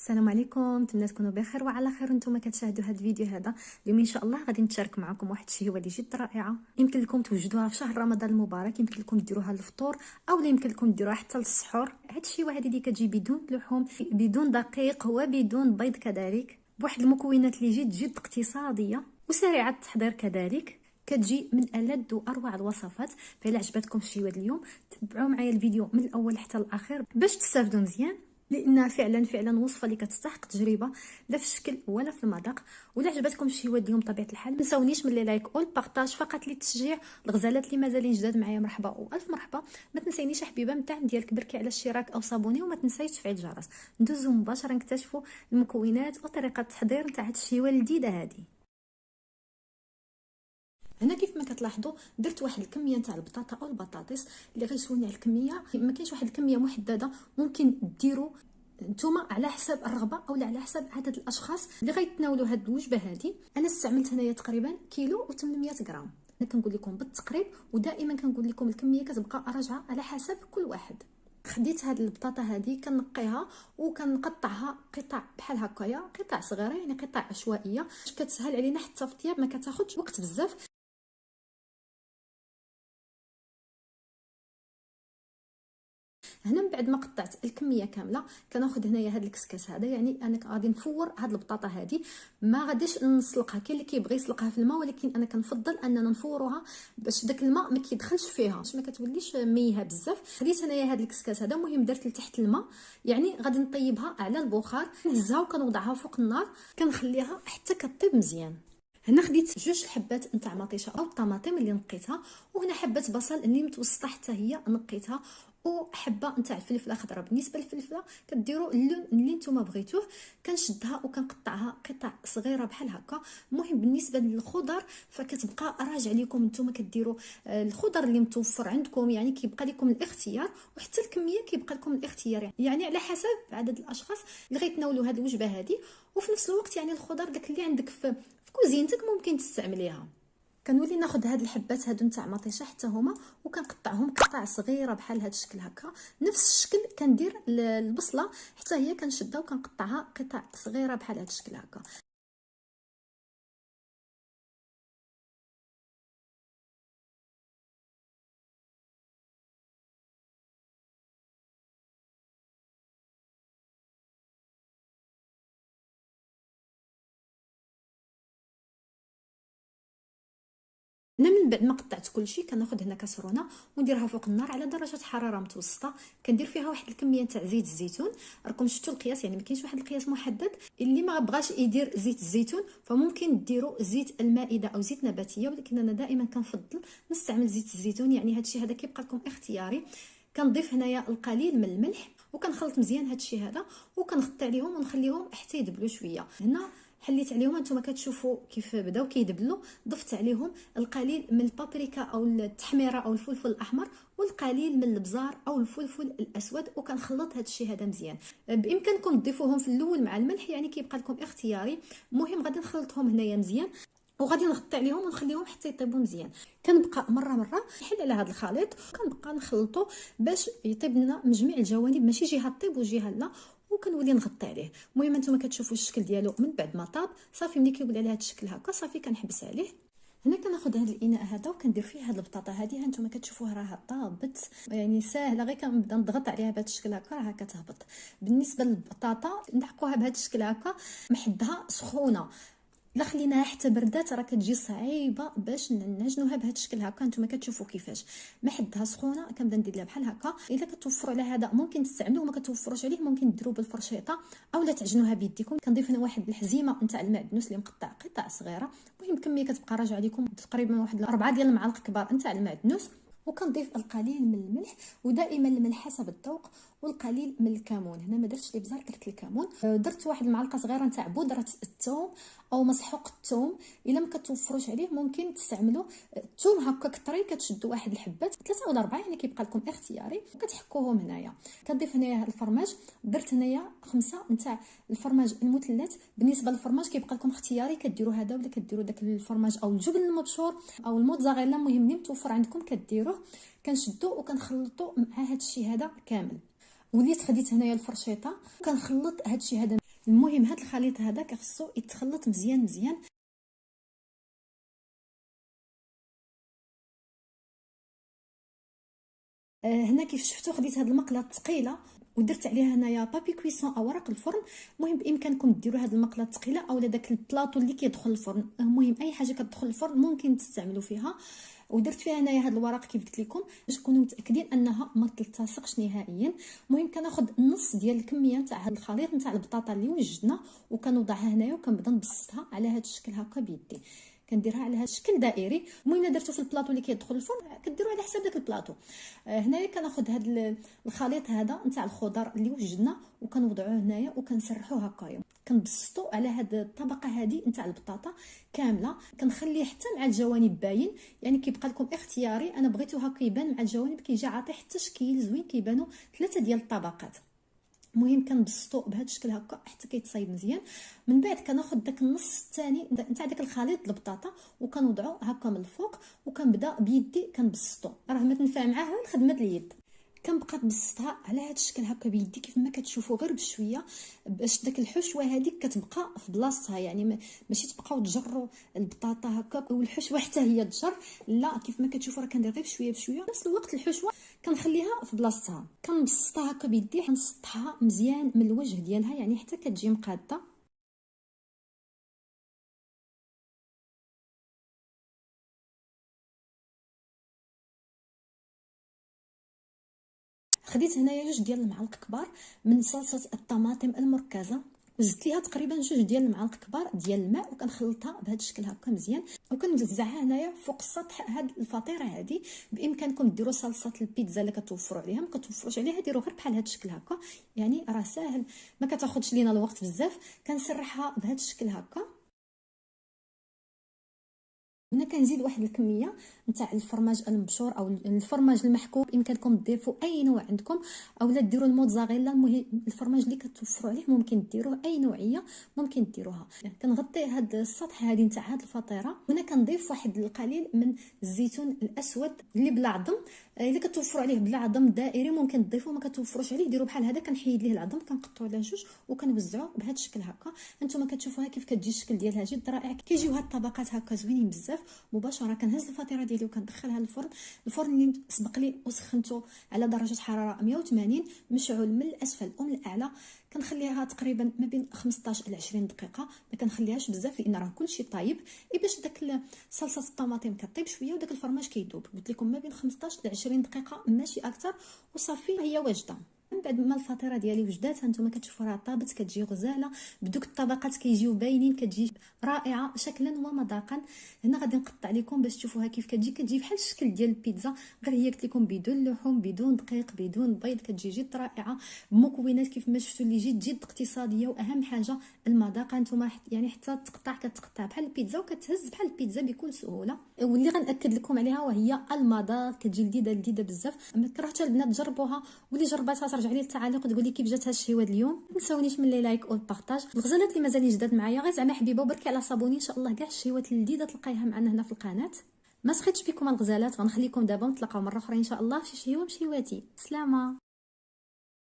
السلام عليكم، نتمنى تكونوا بخير وعلى خير. نتوما كتشاهدوا هذا الفيديو هذا اليوم ان شاء الله غادي نشارك معكم واحد الشهوه اللي جد رائعه. يمكن لكم توجدوها في شهر رمضان المبارك، يمكن لكم ديروها للفطور او يمكن لكم ديروها حتى للسحور. هاد الشهوه هذه اللي كتجي بدون لحوم، بدون دقيق وبدون بيض، كذلك بواحد المكونات اللي جد اقتصاديه وسريعه التحضير كذلك. كتجي من ألذ واروع الوصفات. فإلا عجبتكم الشهوه اليوم تبعوا معايا الفيديو من الاول حتى الاخير باش تستافدوا مزيان، لانها فعلا وصفه اللي كتستحق تجربه، لا في الشكل ولا في المذاق. ولا عجبتكم الشهوه اليوم بطبيعه الحال ما تنساونيش من لي لايك او البارطاج فقط للتشجيع. الغزالات اللي مازالين جداد معايا مرحبا والف مرحبا. ما تنسينيش حبيبه من الدعم ديالك، بركي على الاشتراك او صابوني، وما تنسايش تفعيل الجرس. ندوزو مباشره نكتشفوا المكونات وطريقه التحضير نتاع هاد الشهوه الجديده هذه. هنا كيف ما كتلاحظوا درت واحد الكميه نتاع البطاطا او البطاطس. اللي غيسولني على الكميه، ما كاينش واحد الكميه محدده، ممكن ديروا نتوما على حساب الرغبه او على حساب عدد الاشخاص اللي غيتناولوا هذه الوجبه هذه. انا استعملت هنايا تقريبا كيلو و800 غرام. انا كنقول لكم بالتقريب، ودائما كنقول لكم الكميه كتبقى راجعه على حسب كل واحد. خديت هاد البطاطا هذه كنقيها وكنقطعها قطع بحال هكايا، قطع صغيره يعني قطع عشوائيه، كتسهل علينا حتى في الطياب، ما كتاخذش وقت بزاف. هنا من بعد ما قطعت الكميه كامله كناخذ هنايا هذا الكسكاس هذا، يعني انا غادي نفور هاد البطاطا هذه. ما غاديش نسلقها، كاين اللي كيبغي يسلقها في الماء، ولكن انا كنفضل اننا نفوروها باش داك الماء ما كيدخلش فيها، باش ما كتوليش ميهه بزاف. خديت هنايا هذا الكسكاس هذا، المهم درت لتحت الماء، يعني غادي نطيبها على البخار، نهزها وكنوضعها فوق النار، كنخليها حتى كطيب مزيان. هنا خديت جوج حبات نتاع مطيشه او الطماطم اللي نقيتها، وهنا حبه بصل اللي متوسطه حتى هي نقيتها، وحبه نتاع الفلفله الخضراء. بالنسبه للفلفله كديروا اللون اللي نتوما بغيتوه. كنشدها وكنقطعها قطع صغيره بحال هكا. المهم بالنسبه للخضر فكتبقى راجع لكم نتوما كديروا الخضر اللي متوفر عندكم، يعني كيبقى لكم الاختيار، وحتى الكميه كيبقى لكم الاختيار، يعني على حسب عدد الاشخاص اللي غيتناولوا هذه الوجبه هذه. وفي نفس الوقت يعني الخضر داك اللي عندك في كوزينتك ممكن تستعمليها. كنولي ناخذ هاد الحبات هادو نتاع مطيشه حتى هما، وكنقطعهم قطع صغيره بحال هاد الشكل هكا. نفس الشكل كندير البصله حتى هي كنشدها وكنقطعها قطع صغيره بحال هاد الشكل هكا. انا من بعد ما قطعت كلشي كناخذ هنا كاسرونه ونديرها فوق النار على درجه حراره متوسطه. كندير فيها واحد الكميه تاع زيت الزيتون. راكم شفتوا القياس، يعني ما كاينش واحد القياس محدد. اللي ما بغاش يدير زيت الزيتون فممكن ديروا زيت المائده او زيت نباتيه، ولكن انا دائما كنفضل نستعمل زيت الزيتون، يعني هادشي هذا كيبقى لكم اختياري. كنضيف هنايا القليل من الملح وكنخلط مزيان هادشي هذا، وكنغطي عليهم ونخليهم حتى يدبلوا شويه. هنا حليت عليهم، انتم كتشوفوا كيف بداو كيدبلوا. ضفت عليهم القليل من البابريكا او التحميره او الفلفل الاحمر، والقليل من البزار او الفلفل الاسود، وكنخلط هذا الشيء هذا مزيان. بامكانكم تضيفوهم في الاول مع الملح، يعني كيبقى لكم اختياري. المهم غادي نخلطهم هنايا مزيان، وغادي نغطي عليهم ونخليهم حتى يطيبوا مزيان. كنبقى مره نحل على هذا الخليط، كنبقى نخلطه باش يطيب لنا من جميع الجوانب، ماشي جهه طيب وجهه لا، وكنولي نغطي عليه. المهم انتم كتشوفوا الشكل ديالو من بعد ما طاب صافي. ملي كيولي على هذا الشكل هكا صافي كنحبس عليه. هنا كناخذ هذا الاناء هذا وكندير فيه هذه البطاطا هذه. ها انتم كتشوفوها راها طابت، يعني ساهله، غير كنبدا نضغط عليها بهذا الشكل هكا راها كتهبط. بالنسبه للبطاطا نحقوها بهذا الشكل هكا، محدها سخونه. لا خليناها حتى بردات راه كتجي صعيبه باش نعجنوها بهذا الشكل هكا. نتوما كتشوفوا كيفاش محدها سخونه. كنبدا ندير لها بحال هكا. الا كتوفروا على هذا ممكن تستعملوه، ما كتوفروش عليه ممكن ديروه بالفرشيطه اولا تعجنوها بيديكم. كنضيف هنا واحد الحزيمه نتاع المعدنوس اللي مقطع قطع صغيره. المهم كميه كتبقى راجعه لكم تقريبا واحد 4 ديال المعالق كبار نتاع المعدنوس. وكنضيف القليل من الملح، ودائما الملح حسب الذوق، والقليل من الكمون. هنا ما درتش الابزار، درت الكمون. درت واحد المعلقه صغيره نتاع بودره الثوم او مسحوق الثوم. الا ما كتوفروش عليه ممكن تستعملوا الثوم هكاك طري. كتشدوا واحد الحبات 3 ولا 4، يعني كيبقى لكم اختياري، وكتحكوهم هنايا. كنضيف هنايا الفرماج. درت هنايا 5 نتاع الفرماج المثلث. بالنسبه للفرماج كيبقى لكم اختياري، كديروا هذا ولا كديروا داك الفرماج او الجبن المبشور او الموتزاريلا. المهم اللي متوفر عندكم كديروه. كنشدو وكنخلطو مع هذا الشيء هذا كامل. وليت خديت هنايا الفرشيطه كنخلط هذا الشيء هذا المهم هذا الخليط هذا كيخصو يتخلط مزيان مزيان. هنا كيف شفتوا خديت هذه المقله الثقيله ودرت عليها هنايا بابي كويسون او ورق الفرن. المهم بامكانكم ديروا هذه المقله الثقيله او داك البلاطو اللي كيدخل الفرن، المهم اي حاجه كتدخل الفرن ممكن تستعملوا فيها. ودرت فيها هنايا هذا الورق كيف قلت لكم باش تكونوا متاكدين انها ما تلتصقش نهائيا. المهم كناخذ نص ديال الكميه نتاع هذا الخليط نتاع البطاطا اللي وجدنا وكنوضعها هنايا وكنبدا نبسطها على هذا الشكل هكا بيدي، كنديرها على هذا الشكل دائري. المهم درتو في البلاطو اللي كيدخل الفرن كديروا على حساب داك البلاطو. هنايا كناخذ هذا الخليط هذا نتاع الخضر اللي وجدنا وكنوضعوه هنايا وكنسرحوه هكايا، كنبسطوا على هذه الطبقه هذه نتاع البطاطا كامله. كنخليه حتى مع الجوانب باين، يعني كيبقى لكم اختياري. انا بغيتو هكا يبان مع الجوانب، كيجي عاطي حتى شكل زوين، كيبانوا 3 ديال الطبقات. المهم كنبسطو بهذا الشكل هكا حتى كيتصايب مزيان. من بعد كناخذ داك النص الثاني نتاع داك الخليط البطاطا وكنوضعو هكا من الفوق وكنبدا بيدي كنبسطو، راه ما تنفع معاها خدمه اليد. كنبقى تبسطها على هذا الشكل هكا بيدي كيف ما كتشوفوا غير بشويه، باش داك الحشوه هذيك كتبقى في بلاصتها، يعني ماشي تبقاو تجروا البطاطا هكا والحشوه حتى هي تجر، لا كيف ما كتشوفوا راه كندير غير بشويه بشويه. في نفس الوقت الحشوه كنخليها في بلاصتها، كنبسطها هكا بيدي، كنسطحها مزيان من الوجه ديالها يعني حتى كتجي مقاده. خديت هنايا 2 ديال المعالق كبار من صلصه الطماطم المركزه، وزدت ليها تقريبا 2 ديال المعالق كبار ديال الماء وكنخلطها بهذا الشكل هكا مزيان وكنوزعها هنايا فوق السطح. هاد الفطيره هذه بامكانكم ديروا صلصه البيتزا اللي كتوفروا عليها، ما كتوفروش عليها ديروا غير بحال هذا الشكل هكا، يعني راه ساهل ما كتاخذش لينا الوقت بزاف. كنسرحها بهذا الشكل هكا. هنا كنزيد واحد الكميه نتاع الفرماج المبشور او الفرماج المحكوم، بامكانكم تضيفوا اي نوع عندكم او لا ديروا الموتزاريلا. المهم الفرماج اللي كتوفروا عليه ممكن ديروه اي نوعيه ممكن ديروها. كنغطي هذا السطح هذه نتاع هذه الفطيره. هنا كنضيف واحد القليل من الزيتون الاسود اللي بلا عظم، الا كتوفروا عليه بلا عظم دائري ممكن تضيفوه، ما كتوفروش عليه ديروا بحال هذا. كنحيد ليه العظم كنقطعوا على 2 وكنوزعوا بهذا الشكل هكا. انتم كتشوفوها كيف كتجي الشكل ديالها جد رائع، كيجيو هاد الطبقات هكا زوينين بزاف. مباشره كنهز الفطيره ديالي وكندخلها للفرن. الفرن اللي سبق لي وسخنته على درجه حراره 180 مشعول من الاسفل ومن الاعلى. كنخليها تقريبا ما بين 15 الى 20 دقيقه، ما كنخليهاش بزاف لان راه كلشي طايب، باش داك صلصه الطماطم كطيب شويه وداك الفرماج كيذوب. قلت لكم ما بين 15 ل 20 دقيقه ماشي اكثر وصافي هي واجده. من بعد ما الفطيره ديالي وجدات هانتوما كتشوفوا راه طابت، كتجي غزاله بدوك الطبقات كيجيو باينين، كتجي رائعه شكلا ومذاقا. هنا غادي نقطع لكم باش تشوفوها كيف كتجي بحال الشكل ديال البيتزا، غير هي قلت لكم بدون لحوم بدون دقيق بدون بيض، كتجي جد رائعه بمكونات كيف ما شفتوا اللي جد اقتصاديه. واهم حاجه المذاق، نتوما يعني حتى تقطع كتقطع بحال البيتزا وكتهز بحال البيتزا بكل سهوله. واللي غنأكد لكم عليها وهي المذاق، كتجي لذيذه بزاف. ما كرهتش البنات تجربوها، واللي جرباتها ترجع لي التعاليق وتقول لي كيف جات هاد الشهوه اليوم. ما تنساونيش من لي لايك والبارطاج. الغزالات اللي مازالين جداد معايا غير زعما حبيبه وبركي على صابوني، ان شاء الله كاع الشهوات اللذيذه تلقايها معنا هنا في القناه. ما سخيتش بكم الغزالات، غنخليكم دابا نتلاقاو مره اخرى ان شاء الله في شي شهوه بشهواتي. سلامه.